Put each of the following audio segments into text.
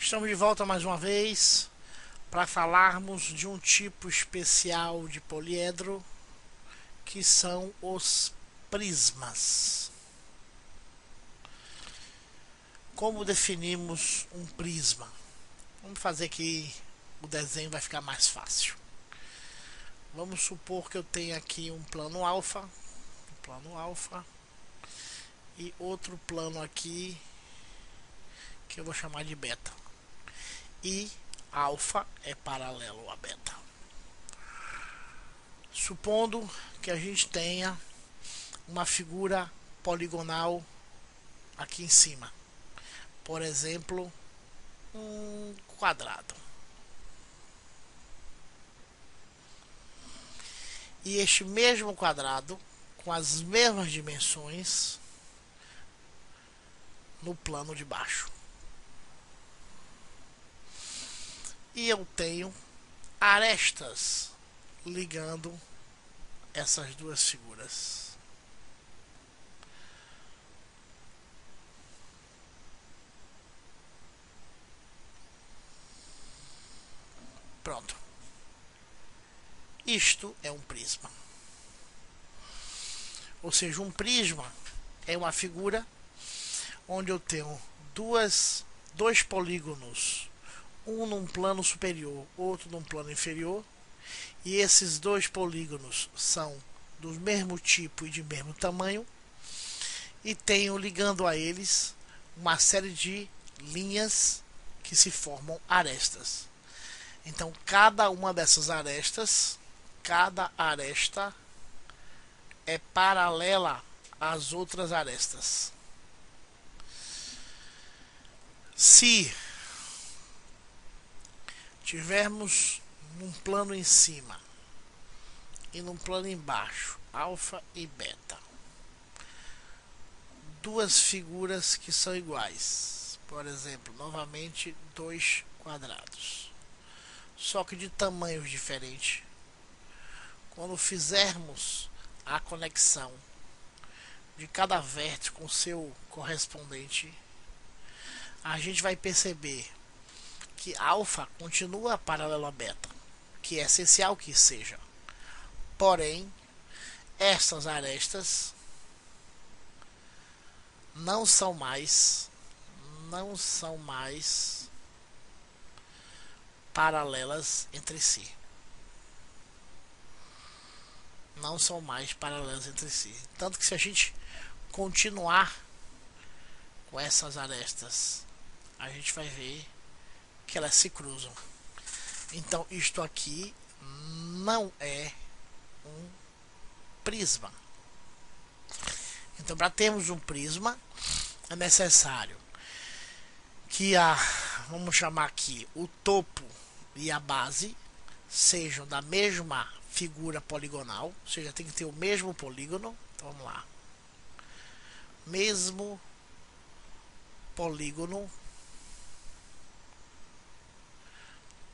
Estamos de volta mais uma vez para falarmos de um tipo especial de poliedro que são os prismas. Como definimos um prisma? Vamos fazer que o desenho vai ficar mais fácil. Vamos supor que eu tenho aqui um plano alfa, e outro plano aqui que eu vou chamar de beta. E alfa é paralelo a beta. Supondo que a gente tenha uma figura poligonal aqui em cima, por exemplo, um quadrado. E este mesmo quadrado, com as mesmas dimensões, no plano de baixo. E eu tenho arestas ligando essas duas figuras. Pronto. Isto é um prisma. Ou seja, um prisma é uma figura onde eu tenho dois polígonos, um num plano superior, outro num plano inferior, e esses dois polígonos são do mesmo tipo e de mesmo tamanho, e tenho ligando a eles uma série de linhas que se formam arestas. Então, cada uma dessas arestas, cada aresta é paralela às outras arestas. Se tivermos num plano em cima e num plano embaixo, alfa e beta, duas figuras que são iguais, por exemplo, novamente dois quadrados, só que de tamanhos diferentes. Quando fizermos a conexão de cada vértice com seu correspondente, a gente vai perceber que alfa continua paralelo a beta, que é essencial que seja. Porém, estas arestas não são mais paralelas entre si. Não são mais paralelas entre si. Tanto que se a gente continuar com essas arestas, a gente vai ver que elas se cruzam. Então isto aqui não é um prisma. Então, para termos um prisma, é necessário que vamos chamar aqui, o topo e a base sejam da mesma figura poligonal, ou seja, tem que ter o mesmo polígono. Então vamos lá, mesmo polígono,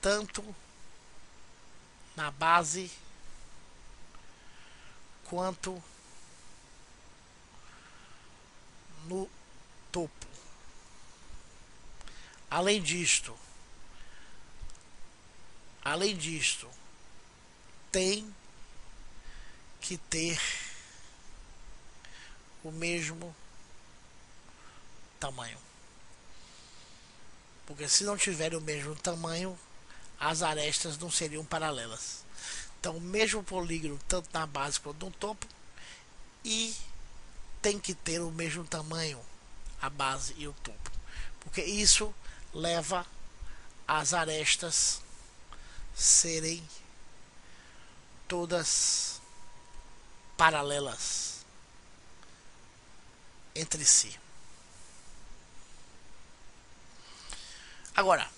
tanto na base quanto no topo. Além disto, tem que ter o mesmo tamanho, porque se não tiver o mesmo tamanho, as arestas não seriam paralelas. Então, o mesmo polígono tanto na base quanto no topo, e tem que ter o mesmo tamanho a base e o topo, porque isso leva as arestas serem todas paralelas entre si. Agora,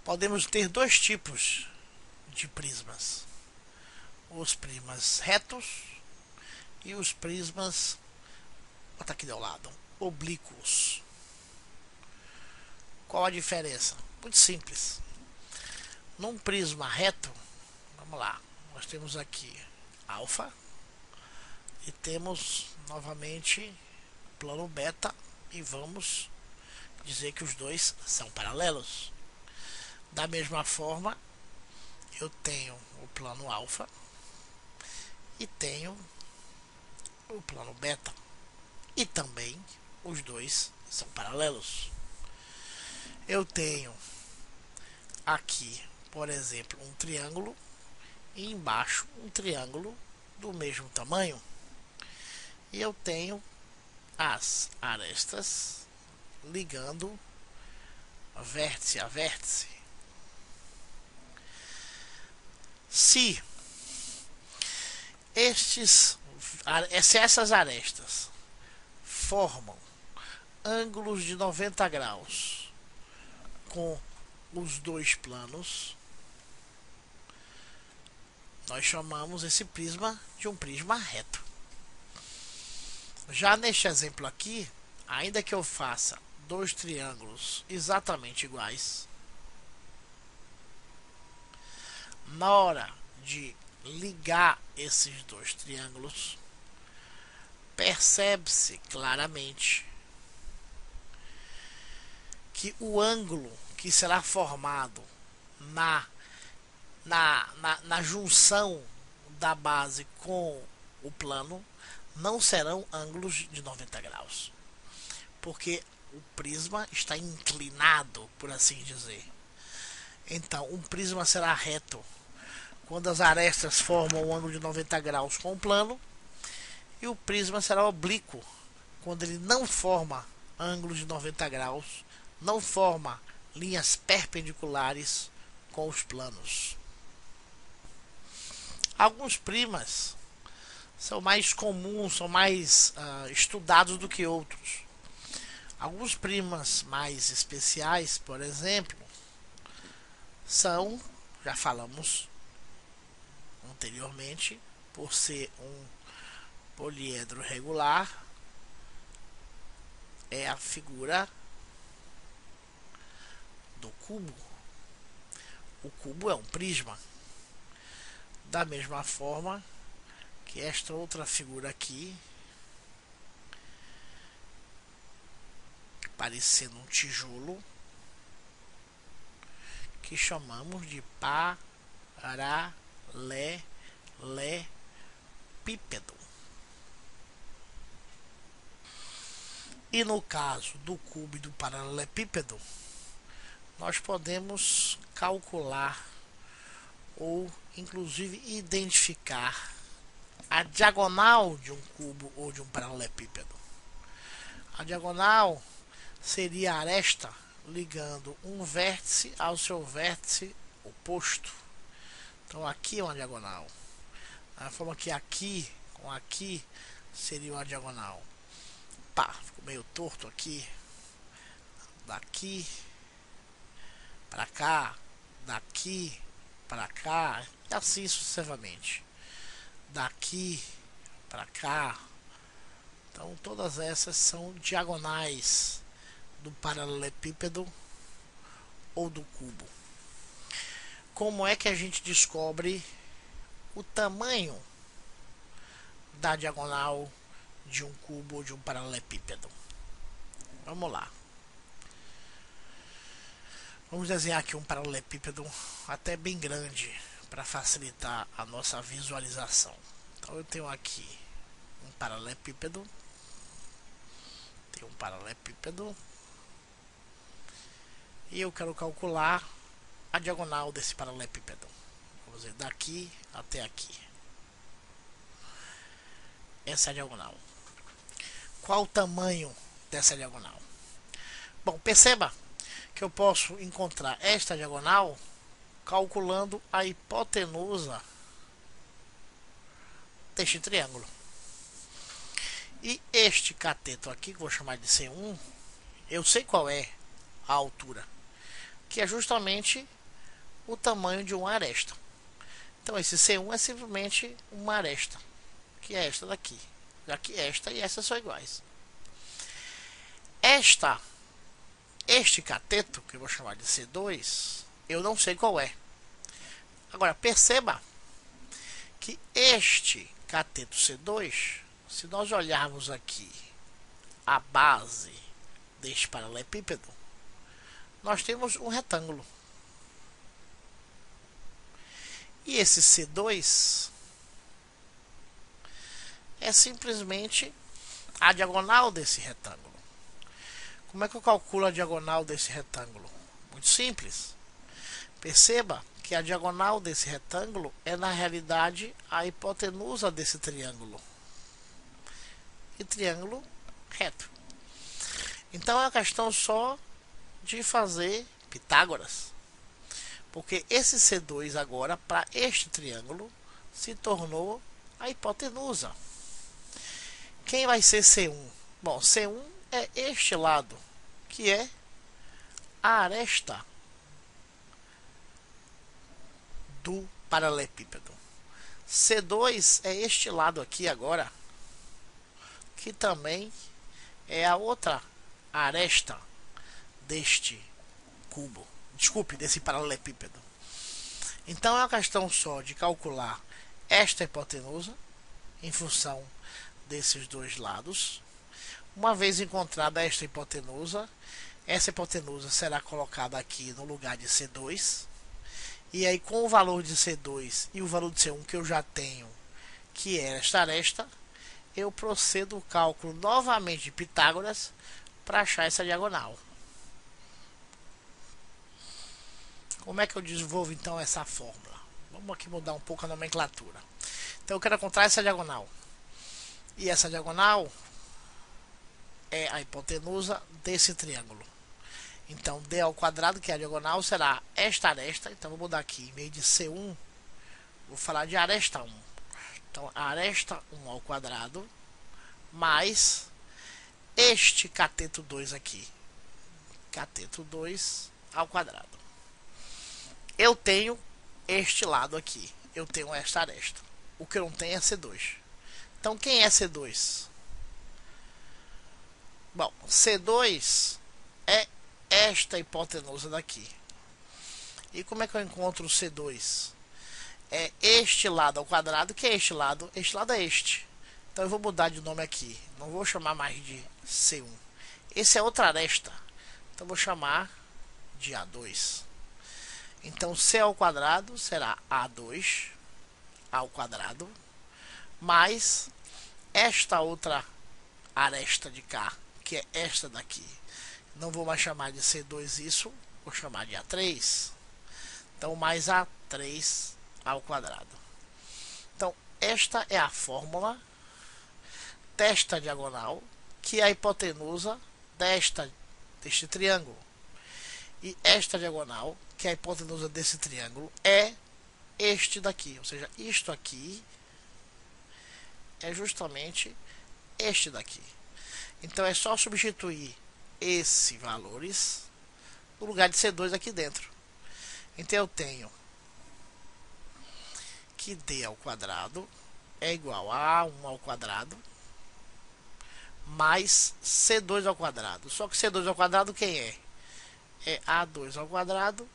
podemos ter dois tipos de prismas: os prismas retos e os prismas, bota aqui do lado, oblíquos. Qual a diferença? Muito simples. Num prisma reto, vamos lá, nós temos aqui alfa e temos novamente plano beta, e vamos dizer que os dois são paralelos. Da mesma forma, eu tenho o plano alfa e tenho o plano beta, e também os dois são paralelos. Eu tenho aqui, por exemplo, um triângulo e embaixo um triângulo do mesmo tamanho, e eu tenho as arestas ligando vértice a vértice. Se essas arestas formam ângulos de 90 graus com os dois planos, nós chamamos esse prisma de um prisma reto. Já neste exemplo aqui, ainda que eu faça dois triângulos exatamente iguais, na hora de ligar esses dois triângulos, percebe-se claramente que o ângulo que será formado na junção da base com o plano não serão ângulos de 90 graus, porque o prisma está inclinado, por assim dizer. Então, um prisma será reto quando as arestas formam um ângulo de 90 graus com o plano, e o prisma será oblíquo quando ele não forma ângulos de 90 graus, não forma linhas perpendiculares com os planos. Alguns prismas são mais comuns, são mais estudados do que outros. Alguns prismas mais especiais, por exemplo, são, já falamos anteriormente, por ser um poliedro regular, é a figura do cubo. O cubo é um prisma. Da mesma forma que esta outra figura aqui, parecendo um tijolo, que chamamos de paralelepípedo. E no caso do cubo e do paralelepípedo, nós podemos calcular ou inclusive identificar a diagonal de um cubo ou de um paralelepípedo. A diagonal seria a aresta ligando um vértice ao seu vértice oposto. Então aqui é uma diagonal. Da forma que aqui com aqui seria uma diagonal. Pá, ficou meio torto aqui. Daqui para cá, daqui para cá, e assim sucessivamente. Daqui para cá. Então todas essas são diagonais do paralelepípedo ou do cubo. Como é que a gente descobre o tamanho da diagonal de um cubo ou de um paralelepípedo? Vamos lá. Vamos desenhar aqui um paralelepípedo até bem grande para facilitar a nossa visualização. Então eu tenho aqui um paralelepípedo. Tenho um paralelepípedo. E eu quero calcular a diagonal desse paralelepípedo. Vamos dizer, daqui até aqui. Essa é a diagonal. Qual o tamanho dessa diagonal? Bom, perceba que eu posso encontrar esta diagonal calculando a hipotenusa deste triângulo. E este cateto aqui, que vou chamar de C1, eu sei qual é a altura, que é justamente o tamanho de uma aresta. Então esse C1 é simplesmente uma aresta, que é esta daqui, já que esta e esta são iguais. Este cateto, que eu vou chamar de C2, eu não sei qual é. Agora perceba que este cateto C2, se nós olharmos aqui a base deste paralelepípedo, nós temos um retângulo. E esse C2 é simplesmente a diagonal desse retângulo. Como é que eu calculo a diagonal desse retângulo? Muito simples. Perceba que a diagonal desse retângulo é, na realidade, a hipotenusa desse triângulo. E triângulo reto. Então é uma questão só de fazer Pitágoras. Porque esse C2 agora, para este triângulo, se tornou a hipotenusa. Quem vai ser C1? Bom, C1 é este lado, que é a aresta do paralelepípedo. C2 é este lado aqui agora, que também é a outra aresta deste cubo. Desculpe, desse paralelepípedo. Então é uma questão só de calcular esta hipotenusa em função desses dois lados. Uma vez encontrada esta hipotenusa, essa hipotenusa será colocada aqui no lugar de C2. E aí, com o valor de C2 e o valor de C1 que eu já tenho, que é esta aresta, eu procedo o cálculo novamente de Pitágoras para achar essa diagonal. Como é que eu desenvolvo então essa fórmula? Vamos aqui mudar um pouco a nomenclatura. Então eu quero encontrar essa diagonal. E essa diagonal é a hipotenusa desse triângulo. Então D ao quadrado, que é a diagonal, será esta aresta. Então vou mudar aqui, em vez de C1, vou falar de aresta 1. Então aresta 1 ao quadrado, mais este cateto 2 aqui. Cateto 2 ao quadrado. Eu tenho este lado aqui. Eu tenho esta aresta. O que eu não tenho é C2. Então quem é C2? Bom, C2 é esta hipotenusa daqui. E como é que eu encontro o C2? É este lado ao quadrado. Que é este lado? Este lado é este. Então eu vou mudar de nome aqui. Não vou chamar mais de C1. Esse é outra aresta. Então eu vou chamar de A2. Então C ao quadrado será A2 ao quadrado mais esta outra aresta de cá, que é esta daqui. Não vou mais chamar de C2 isso, vou chamar de A3. Então mais A3 ao quadrado. Então esta é a fórmula desta diagonal, que é a hipotenusa deste triângulo. E esta diagonal, que é a hipotenusa desse triângulo, é este daqui. Ou seja, isto aqui é justamente este daqui. Então é só substituir esses valores no lugar de C2 aqui dentro. Então eu tenho que D ao quadrado é igual a A1 ao quadrado mais C2 ao quadrado. Só que C2 ao quadrado quem é? É A2 ao quadrado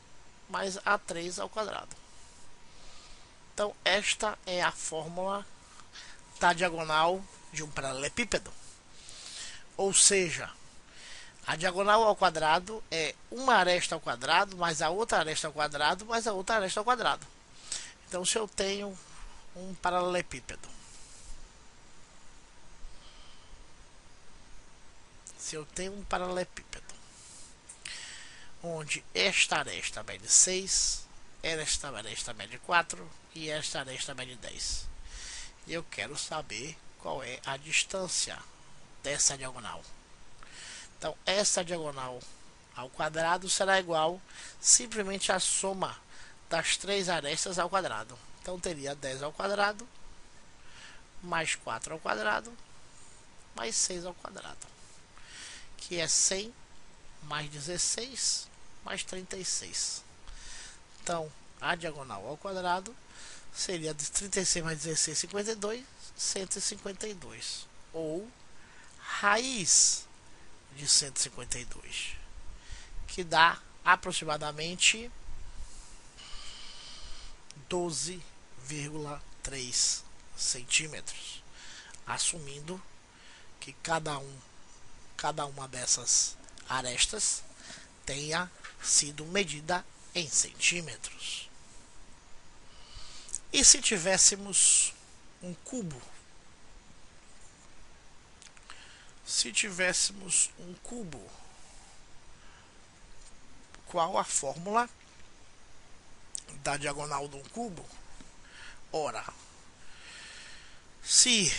mais A3 ao quadrado. Então esta é a fórmula da diagonal de um paralelepípedo. Ou seja, a diagonal ao quadrado é uma aresta ao quadrado mais a outra aresta ao quadrado mais a outra aresta ao quadrado. Então se eu tenho um paralelepípedo, onde esta aresta mede 6, esta aresta mede 4 e esta aresta mede 10. E eu quero saber qual é a distância dessa diagonal. Então essa diagonal ao quadrado será igual simplesmente à soma das três arestas ao quadrado. Então teria 10 ao quadrado mais 4 ao quadrado mais 6 ao quadrado, que é 100 mais 16 mais 36. Então a diagonal ao quadrado seria de 36 mais 16, 52, 152. Ou raiz de 152, que dá aproximadamente 12,3 centímetros, assumindo que cada uma dessas arestas tenha sido medida em centímetros. E se tivéssemos um cubo? Se tivéssemos um cubo, qual a fórmula da diagonal de um cubo? Ora, se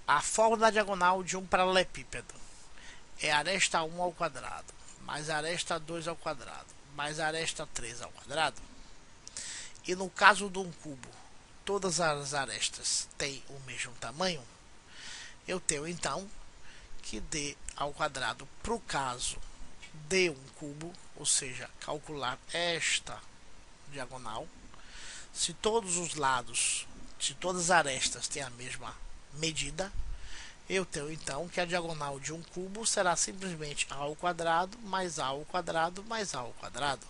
a fórmula da diagonal de um paralelepípedo é aresta 1 ao quadrado, mais aresta 2 ao quadrado, mais aresta 3 ao quadrado, e no caso de um cubo, todas as arestas têm o mesmo tamanho, eu tenho então que d ao quadrado para o caso de um cubo, ou seja, calcular esta diagonal, se todos os lados, se todas as arestas têm a mesma medida, eu tenho então que a diagonal de um cubo será simplesmente a ao quadrado mais a ao quadrado mais a ao quadrado.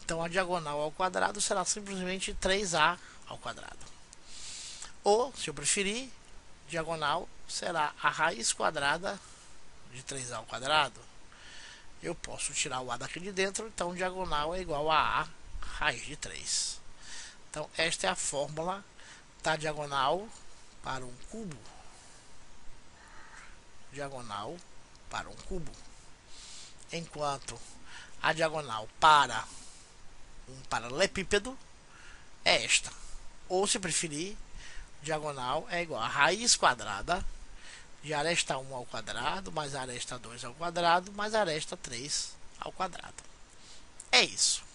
Então a diagonal ao quadrado será simplesmente 3a ao quadrado. Ou, se eu preferir, diagonal será a raiz quadrada de 3a ao quadrado. Eu posso tirar o a daqui de dentro, então diagonal é igual a raiz de 3. Então esta é a fórmula da diagonal para um cubo. Diagonal para um cubo. Enquanto a diagonal para um paralelepípedo é esta. Ou, se preferir, diagonal é igual a raiz quadrada de aresta 1 ao quadrado, mais aresta 2 ao quadrado, mais aresta 3 ao quadrado. É isso.